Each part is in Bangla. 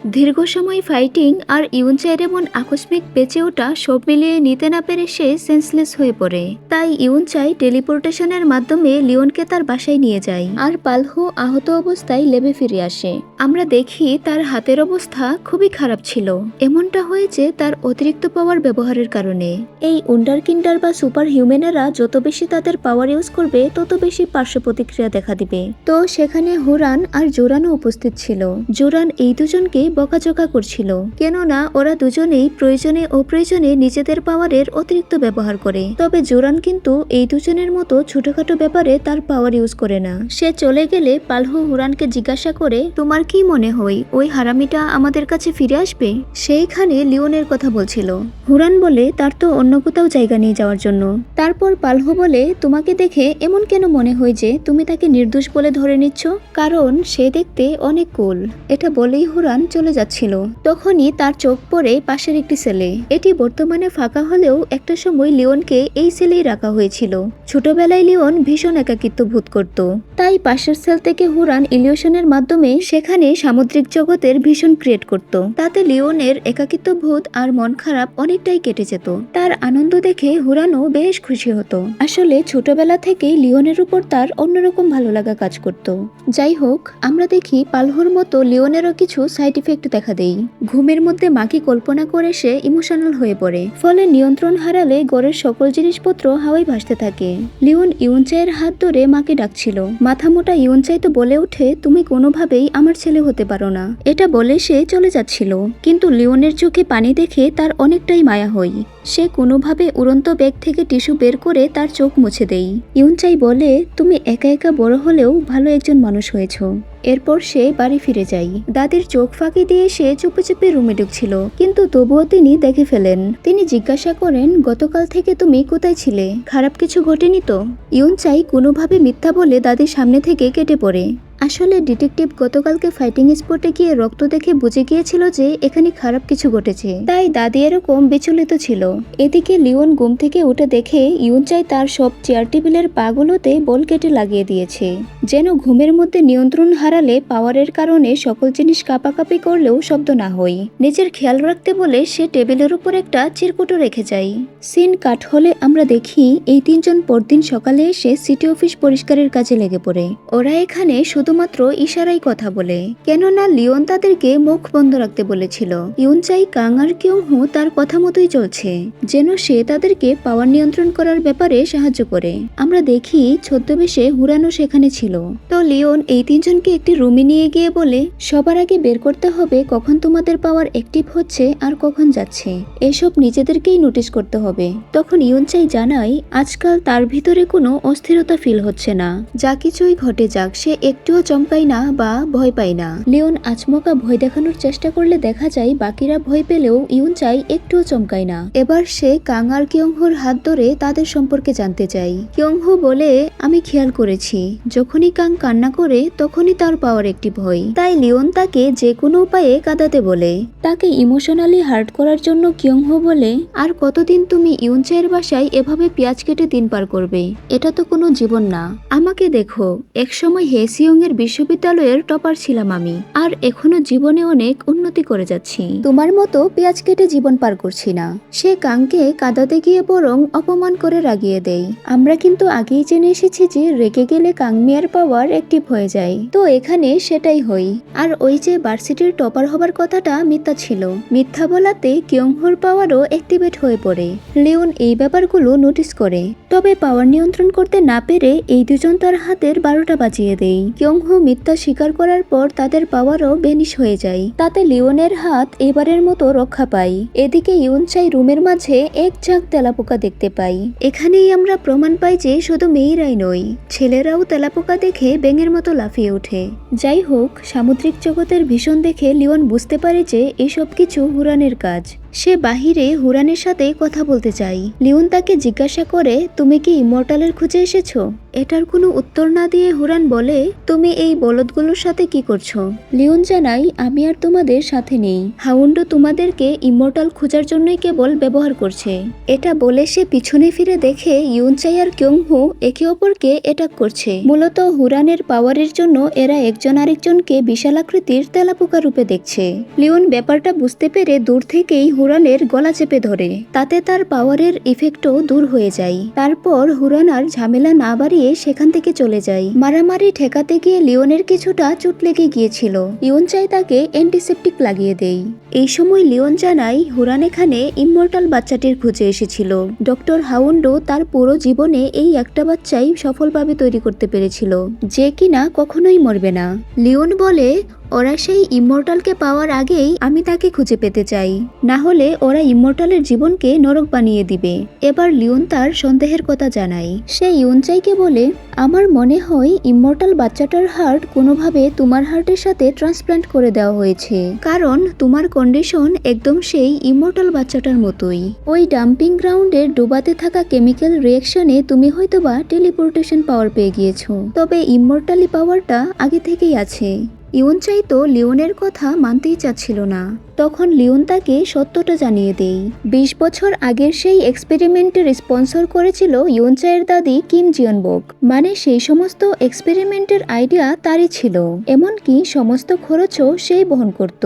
দীর্ঘ সময় ফাইটিং আর ইউনচাইয়ের এমন আকস্মিক বেঁচে ওঠা সব মিলিয়ে নিতে না পেরে সে সেন্সলেস হয়ে পড়ে। তাই ইউনচাই টেলিপোর্টেশনের মাধ্যমে লিওনকে তার বাসায় নিয়ে যায় আর পালহো আহত অবস্থায় লেবে ফিরে আসে। আমরা দেখি তার হাতের অবস্থা খুবই খারাপ ছিল। এমনটা হয়েছে তার অতিরিক্ত পাওয়ার ব্যবহারের কারণে। এই উন্ডারকিন্ডার বা সুপার হিউম্যানেরা যত বেশি তাদের পাওয়ার ইউজ করবে তত বেশি পার্শ্ব প্রতিক্রিয়া দেখা দিবে। তো সেখানে হুরান আর জোরানও উপস্থিত ছিল। জোরান এই দুজনকে বকাঝকা করছিল, কেননা ওরা দুজনেই প্রয়োজনে অপ্রয়োজনে নিজেদের পাওয়ারের অতিরিক্ত ব্যবহার করে। তবে জোরান কিন্তু এই দুজনের মতো ছোটখাটো ব্যাপারে তার পাওয়ার ইউজ করে না। সে চলে গেলে পালহো হুরানকে জিজ্ঞাসা করে, তোমার কি মনে হয় ওই হারামিটা আমাদের কাছে ফিরে আসবে? সেইখানে লিওনের কথা বলছিল। হুরান বলে তার তো অন্য কোথাও জায়গা নিয়ে যাওয়ার জন্য। তারপর পালহো বলে, তোমাকে দেখে এমন কেন মনে হয় যে তুমি তাকে নির্দোষ বলে ধরে নিচ্ছ? কারণ সে দেখতে অনেক কুল। এটা বলেই হুরান চলে যাচ্ছিল। তখনই তার চোখ পড়ে পাশের একটি সেলে। এটি বর্তমানে ফাঁকা হলেও একটা সময় লিওনকে এই সেলেই রাখা হয়েছিল। ছোটবেলায় লিওন ভীষণ একাকিত্ব বোধ করত, তাই পাশের সেল থেকে হুরান ইলিউশনের মাধ্যমে সেখানে সামুদ্রিক জগতের ভীষণ ক্রিয়েট করত। তাতে লিওনের একাকিত্ব বোধ আর মন খারাপ অনেকটাই কেটে যেত। তার আনন্দ দেখে হুরানও বেশ খুশি হতো। আসলে ছোটবেলা থেকেই লিওনের উপর তার অন্যরকম ভালো লাগা কাজ করত। যাই হোক, আমরা দেখি পালহোর মতো লিওনেরও কিছু সাইড ইফেক্ট দেখা দেয়। ঘুমের মধ্যে মাকে কল্পনা করে সে ইমোশনাল হয়ে পড়ে। ফলে নিয়ন্ত্রণ হারালে ঘরের সকল জিনিসপত্র হাওয়ায় ভাসতে থাকে। লিওন ইউনচাইয়ের হাত ধরে মাকে ডাকছিল। মাথা মোটা ইউনচাই তো বলে ওঠে, তুমি কোনোভাবেই আমার ছেলে হতে পারো না। এটা বলে সে চলে যাচ্ছিল, কিন্তু লিওনের চোখে পানি দেখে তার অনেকটাই মায়া হয়। সে কোনোভাবে উড়ন্ত ব্যাগ থেকে টিস্যু বের করে তার চোখ মুছে দেয়। ইউনচাই বলে, তুমি একা একা বড় হলেও ভালো একজন মানুষ হয়েছ। এরপর সে বাড়ি ফিরে যায়। দাদির চোখ ফাঁকি দিয়ে সে চুপে চুপে রুমে ঢুকছিল, কিন্তু তবুও তিনি দেখে ফেলেন। তিনি জিজ্ঞাসা করেন, গতকাল থেকে তুমি কোথায় ছিলে? খারাপ কিছু ঘটেনি তো? ইউনচাই কোনোভাবে মিথ্যা বলে দাদির সামনে থেকে কেটে পড়ে। আসলে ডিটেকটিভ গতকালকে ফাইটিং স্পটে গিয়ে রক্ত দেখে বুঝে গিয়েছিল যে এখানে খারাপ কিছু ঘটেছে, তাই দাদি এরকম বিচলিত ছিল। এদিকে লিওন ঘুম থেকে উঠে দেখে ইউনচাই তার সব চেয়ার টেবিলের পাগুলোতে বল কেটে লাগিয়ে দিয়েছে, যেন ঘুমের মধ্যে নিয়ন্ত্রণ হারালে পাওয়ারের কারণে সকল জিনিস কাঁপাকাঁপি করলেও শব্দ না হয়। নিজের খেয়াল রাখতে বলে সে টেবিলের উপর একটা চিরকুটো রেখে যায়। সিন কাট হলে আমরা দেখি এই তিনজন পরদিন সকালে এসে সিটি অফিস পরিষ্কারের কাজে লেগে পড়ে। ওরা এখানে শুধুমাত্র ইশারায় কথা বলে, কেননা লিওন তাদেরকে মুখ বন্ধ রাখতে বলেছিল। ইউনচাই, কাং আর কিয়ংহো তার কথা মতোই চলছে, যেন সে তাদেরকে পাওয়ার নিয়ন্ত্রণ করার ব্যাপারে সাহায্য করে। আমরা দেখি ছদ্মবেশে হুরানো সেখানে ছিল। তো লিওন এই তিনজনকে একটি রুমে নিয়ে গিয়ে বলে, সবার আগে বের করতে হবে কখন তোমাদের পাওয়ার অ্যাক্টিভ হচ্ছে আর কখন যাচ্ছে। এসব নিজেদেরকেই নোটিস করতে হবে। তখন ইউনচাই জানায়, আজকাল তার ভিতরে কোনো অস্থিরতা ফিল হচ্ছে না। যা কিছুই ঘটে যাক, সে একটুও চমকায় না বা ভয় পায় না। লিওন আচমকা ভয় দেখানোর চেষ্টা করলে দেখা যায় বাকিরা ভয় পেলেও ইউনচাই একটুও চমকায় না। এবার সে কাং আর কিয়ংহোর হাত ধরে তাদের সম্পর্কে জানতে চায়। কিয়ংহো বলে, আমি খেয়াল করেছি যখনই কাং কান্না করে তখনই তার পাওয়ার অ্যাক্টিভ হয়। তাই লিওন তাকে যে কোনো উপায়ে কাঁদাতে বলে। তাকে ইমোশনালি হার্ট করার জন্য কিয়ংহো বলে, আর কতদিন তুমি ইউনচাইয়ের বাসায় এভাবে পেঁয়াজ কেটে দিন পার করবে? এটা তো কোনো জীবন না। আমাকে দেখো, একসময় হেসিয়ং এর বিশ্ববিদ্যালয়ের টপার ছিলাম আমি, আর এখনো জীবনে অনেক উন্নতি করে যাচ্ছি। তোমার মতো পেঁয়াজ কেটে জীবন পার করছি না। সে কাংকে কাঁদাতে গিয়ে বরং অপমান করে রাগিয়ে দেয়। আমরা কিন্তু আগেই জেনে এসেছি যে রেগে গেলে কাংমিয়ার পাওয়ার অ্যাক্টিভ হয়ে যায়, তো এখানে সেটাই হয়। আর ওই যে ভার্সিটির টপার হবার কথাটা মিথ্যা ছিল। মিথ্যা বলাতে কিয়ংহোর পাওয়ারও অ্যাক্টিভেট হয়ে পড়ে। লিওন এই ব্যাপারগুলো নোটিস করে, তবে পাওয়ার নিয়ন্ত্রণ করতে না পেরে এই দুজন তার হাতের 12টা বাজিয়ে দেয়। কিয়ংহো মিথ্যা স্বীকার করার পর তাদের পাওয়ারও ভ্যানিশ হয়ে যায়। তাতে লিওনের হাত এবারের মতো রক্ষা পায়। এদিকে ইউনচাই রুমের মাঝে এক ঝাঁক তেলাপোকা দেখতে পাই। এখানেই আমরা প্রমাণ পাই যে শুধু মেয়েরাই নয়, ছেলেরাও তেলাপোকা দেখে ব্যাঙের মতো লাফিয়ে ওঠে। যাই হোক, সামুদ্রিক জগতের ভীষণ দেখে লিওন বুঝতে পারে যে এসব কিছু হুরানের কাজ। সে বাহিরে হুরানের সাথে কথা বলতে চায়। লিওন তাকে জিজ্ঞাসা করে, তুমি কি ইমর্টালের খুঁজে এসেছো? এটার কোনো উত্তর না দিয়ে হুরান বলে, তুমি এই বলদগুলোর সাথে কি করছো? লিওন জানাই, আমি আর তোমাদের সাথে নেই। হাউন্ডো তোমাদেরকে ইমর্টাল খোঁজার জন্যই কেবল ব্যবহার করছে। এটা বলে সে পিছনে ফিরে দেখে ইউনচাই আর কিয়ংহো একে অপরকে অ্যাটাক করছে। মূলত হুরানের পাওয়ারের জন্য এরা একজন আরেকজনকে বিশালাকৃতির তেলাপোকা রূপে দেখছে। লিওন ব্যাপারটা বুঝতে পেরে দূর থেকেই হুরানের গলা চেপে ধরে, তাতে তার পাওয়ারের ইফেক্টও দূর হয়ে যায়। তারপর হুরান আর ঝামেলা না বাড়িয়ে সেখান থেকে চলে যায়। মারামারি ঠেকাতে গিয়ে লিওনের কিছুটা চোট লেগে গিয়েছিল। ইউনচাই তাকে অ্যান্টিসেপটিক লাগিয়ে দেয়। এই সময় লিওন জানায়, হুরান এখানে ইমমর্টাল বাচ্চাটির খুঁজে এসেছিল। ডক্টর হাউন্ডো তার পুরো জীবনে এই একটা বাচ্চাই সফলভাবে তৈরি করতে পেরেছিল, যে কিনা কখনোই মরবে না। লিওন বলে, ওরা সেই ইমমর্টালকে পাওয়ার আগেই আমি তাকে খুঁজে পেতে চাই, না হলে ওরা ইমমর্টালের জীবনকে নরক বানিয়ে দিবে। এবার লিওন তার সন্দেহের কথা জানায়। সে ইউনচাইকে বলে, আমার মনে হয় ইমমর্টাল বাচ্চাটার হার্ট কোনোভাবে তোমার হার্টের সাথে ট্রান্সপ্লান্ট করে দেওয়া হয়েছে, কারণ তোমার কন্ডিশন একদম সেই ইমমর্টাল বাচ্চাটার মতোই। ওই ডাম্পিং গ্রাউন্ডের ডোবাতে থাকা কেমিক্যাল রিয়েকশনে তুমি হয়তোবা টেলিপোর্টেশন পাওয়ার পেয়ে গিয়েছো, তবে ইমমর্টালি পাওয়ারটা আগে থেকেই আছে। ইউনচাই তো লিওনের কথা মানতেই চাচ্ছিল না। তখন লিওন তাকে সত্যটা জানিয়ে দেয়। 20 বছর আগের সেই এক্সপেরিমেন্টের স্পন্সর করেছিল ইউনচাইয়ের দাদি কিম জিয়নবক। মানে সেই সমস্ত এক্সপেরিমেন্টের আইডিয়া তারই ছিল, এমনকি সমস্ত খরচও সেই বহন করত।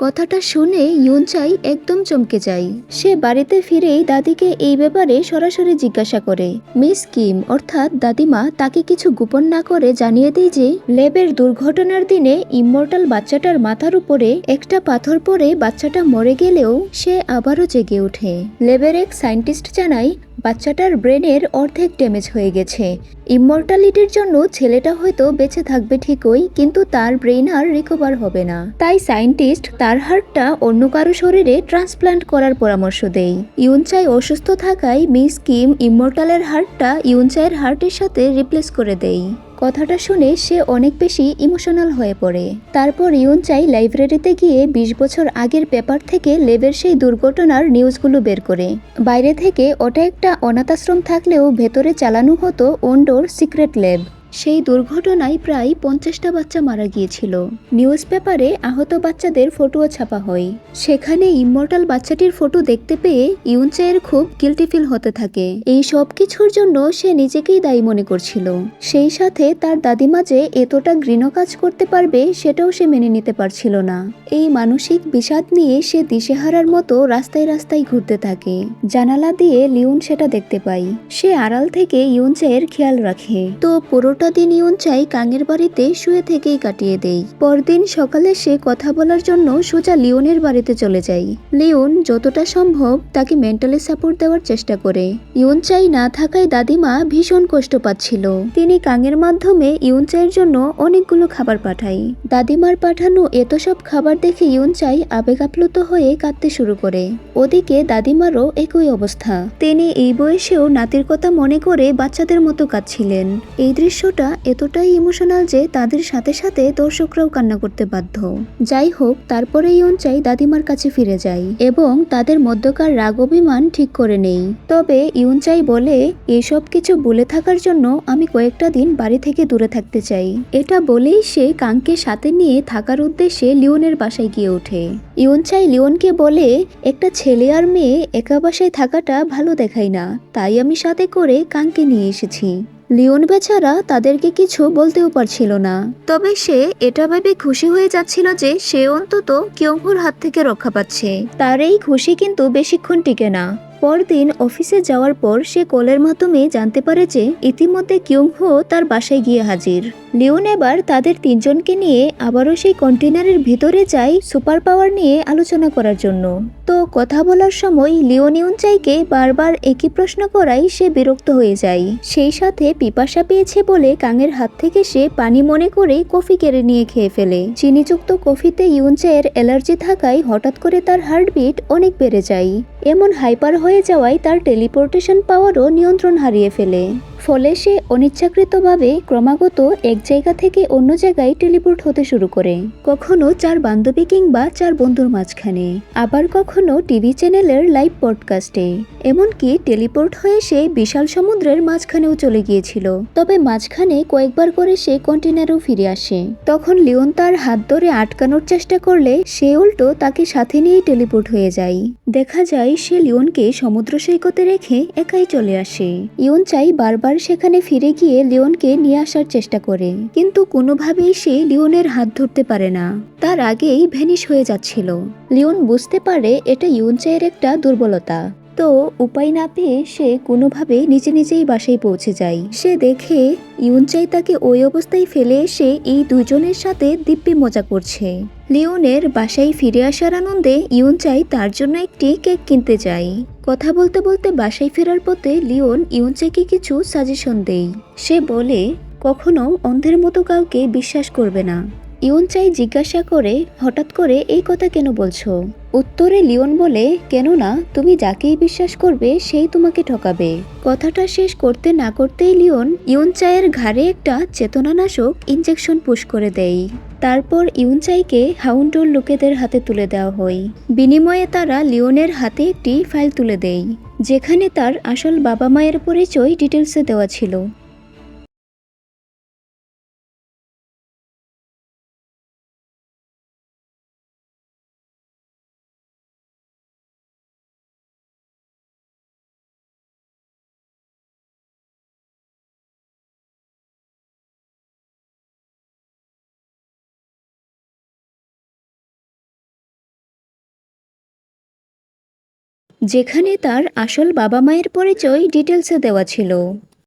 কথাটা শুনে ইউনচাই একদম চমকে যায়। সে বাড়িতে ফিরেই দাদিকে এই ব্যাপারে সরাসরি জিজ্ঞাসা করে। মিস কিম অর্থাৎ দাদিমা তাকে কিছু গোপন না করে জানিয়ে দেয় যে ল্যাবের দুর্ঘটনার দিনে ইমমর্টাল বাচ্চাটার মাথার উপরে একটা পাথর পড়ে বাচ্চাটা মরে গেলেও সে আবারও জেগে ওঠে। ল্যাবের এক সায়েন্টিস্ট জানায়, বাচ্চাটার ব্রেনের অর্ধেক ড্যামেজ হয়ে গেছে। ইমমর্টালিটির জন্য ছেলেটা হয়তো বেঁচে থাকবে ঠিকই, কিন্তু তার ব্রেন আর রিকভার হবে না। তাই সায়েন্টিস্ট তার হার্টটা অন্য কারো শরীরে ট্রান্সপ্লান্ট করার পরামর্শ দেয়। ইউনচাই অসুস্থ থাকায় মিস কিম ইমমর্টালের হার্টটা ইউনচাইয়ের হার্টের সাথে রিপ্লেস করে দেয়। কথাটা শুনে সে অনেক বেশি ইমোশনাল হয়ে পড়ে। তারপর ইউনচাই লাইব্রেরিতে গিয়ে 20 বছর আগের পেপার থেকে লেবের সেই দুর্ঘটনার নিউজগুলো বের করে। বাইরে থেকে ওটা একটা অনাথাশ্রম থাকলেও ভেতরে চালানো হতো ওন্ডোর সিক্রেট ল্যাব। সেই দুর্ঘটনায় প্রায় 50টা বাচ্চা মারা গিয়েছিল। নিউজ পেপারে আহত বাচ্চাদের ফটোও ছাপা হয়। সেখানে ইমমর্টাল বাচ্চাটির ফটো দেখতে পেয়ে ইউনচাইয়ের খুব গিল্টি ফিল হতে থাকে। এই সব কিছুর জন্য সে নিজেকেই দায়ী মনে করছিল। সেই সাথে তার দাদিমা যে এতটা ঘৃণ কাজ করতে পারবে সেটাও সে মেনে নিতে পারছিল না। এই মানসিক বিষাদ নিয়ে সে দিশেহারার মতো রাস্তায় রাস্তায় ঘুরতে থাকে। জানালা দিয়ে লিওন সেটা দেখতে পায়। সে আড়াল থেকে ইউনচাইয়ের খেয়াল রাখে। তো পুরোটা দিন ইউনচাই কাঙের বাড়িতে শুয়ে থেকেই কাটিয়ে দেয়। পরদিন সকালে সে কথা বলার জন্য সোজা লিওনের বাড়িতে চলে যায়। লিওন যতটা সম্ভব তাকে মেন্টালি সাপোর্ট দেওয়ার চেষ্টা করে। ইউনচাই না থাকায় দাদিমা ভীষণ কষ্ট পাচ্ছিল। তিনি কাঙের মাধ্যমে ইউনচাইয়ের জন্য অনেকগুলো খাবার পাঠায়। দাদিমার পাঠানো এত সব খাবার দেখে ইউনচাই আবেগ আপ্লুত হয়ে কাঁদতে শুরু করে। ওদিকে দাদিমারও একই অবস্থা। তিনি এই বয়সেও নাতির কথা মনে করে বাচ্চাদের মতো কাঁদছিলেন। এই দৃশ্যটা এতটাই ইমোশনাল যে তাদের সাথে সাথে দর্শকরাও কান্না করতে বাধ্য। যাই হোক, তারপরে ইউনচাই দাদিমার কাছে ফিরে যায় এবং তাদের মধ্যকার রাগ অভিমান ঠিক করে নেই। তবে ইউনচাই বলে, এসব কিছু ভুলে থাকার জন্য আমি কয়েকটা দিন বাড়ি থেকে দূরে থাকতে চাই। এটা বলেই সে কাংকে সাথে নিয়ে থাকার উদ্দেশ্যে লিওনের বাসায় গিয়ে ওঠে। ইউনচাই লিওনকে বলে, একটা ছেলে আর মেয়ে একা বাসায় থাকাটা ভালো দেখায় না, তাই আমি সাথে করে কাংকে নিয়ে এসেছি। লিওন বেচারা তাদেরকে কিছু বলতেও পারছিল না। তবে সে এটা ভেবে খুশি হয়ে যাচ্ছিল যে সে অন্তত কিয়ংহোর হাত থেকে রক্ষা পাচ্ছে। তার এই খুশি কিন্তু বেশিক্ষণ টিকে না। পরদিন অফিসে যাওয়ার পর সে কলের মাধ্যমে জানতে পারে যে ইতিমধ্যে কিয়ংহো তার বাসায় গিয়ে হাজির। লিওন এবার তাদের তিনজনকে নিয়ে আবারও সেই কন্টেনারের ভিতরে যায় সুপার পাওয়ার নিয়ে আলোচনা করার জন্য। তো কথা বলার সময় লিওন ইউনচাইকে বারবার একই প্রশ্ন করায় সে বিরক্ত হয়ে যায়। সেই সাথে পিপাসা পেয়েছে বলে কাঙের হাত থেকে সে পানি মনে করে কফি কেড়ে নিয়ে খেয়ে ফেলে। চিনিযুক্ত কফিতে ইউনচাইয়ের অ্যালার্জি থাকায় হঠাৎ করে তার হার্টবিট অনেক বেড়ে যায়। এমন হাইপার হয়ে যাওয়ায় তার টেলিপোর্টেশন পাওয়ারও নিয়ন্ত্রণ হারিয়ে ফেলে। ফলে সে অনিচ্ছাকৃতভাবে ক্রমাগত এক জায়গা থেকে অন্য জায়গায় টেলিপোর্ট হতে শুরু করে, কখনো 4 বান্ধবী কিংবা 4 বন্ধুর মাঝখানে, আবার কখনো টিভি চ্যানেলের লাইভ পডকাস্টে, এমনকি টেলিপোর্ট হয়ে সে বিশাল সমুদ্রের মাঝখানেও চলে গিয়েছিল। তবে মাঝখানে কয়েকবার করে সে কন্টেনারেও ফিরে আসে। তখন লিওন তার হাত ধরে আটকানোর চেষ্টা করলে সে উল্টো তাকে সাথে নিয়ে টেলিপোর্ট হয়ে যায়। দেখা যায় সে লিওনকে সমুদ্র সৈকতে রেখে একাই চলে আসে। ইউনচাই বারবার সেখানে ফিরে গিয়ে লিওনকে নিয়ে আসার চেষ্টা করে, কিন্তু কোনোভাবেই সে লিওনের হাত ধরতে পারে না। তার আগেই ভ্যানিশ হয়ে যাচ্ছিল। লিওন বুঝতে পারে এটা ইউনচাইয়ের একটা দুর্বলতা। তো উপায় না পেয়ে সে কোনোভাবে নিজেই বাসায় পৌঁছে যায়। সে দেখে ইউনচাই তাকে ওই অবস্থায় ফেলে এসে এই দুজনের সাথে দিব্যি মজা করছে। লিওনের বাসায় ফিরে আসার আনন্দে ইউনচাই তার জন্য একটি কেক কিনতে যায়। কথা বলতে বলতে বাসায় ফেরার পথে লিওন ইউনচাইকে কিছু সাজেশন দেয়। সে বলে, কখনো অন্ধের মতো কাউকে বিশ্বাস করবে না। ইউনচাই জিজ্ঞাসা করে, হঠাৎ করে এই কথা কেন বলছো? উত্তরে লিওন বলে, কেননা তুমি যাকেই বিশ্বাস করবে সেই তোমাকে ঠকাবে। কথাটা শেষ করতে না করতেই লিওন ইউনচাইয়ের ঘাড়ে একটা চেতনানাশক ইনজেকশন পুশ করে দেয়। তারপর ইউনচাইকে হাউন্ডোর লোকেদের হাতে তুলে দেওয়া হয়। বিনিময়ে তারা লিওনের হাতে একটি ফাইল তুলে দেয়, যেখানে তার আসল বাবা মায়ের পরিচয় ডিটেলসে দেওয়া ছিল। যেখানে তার আসল বাবা মায়ের পরিচয় ডিটেলসে দেওয়া ছিল।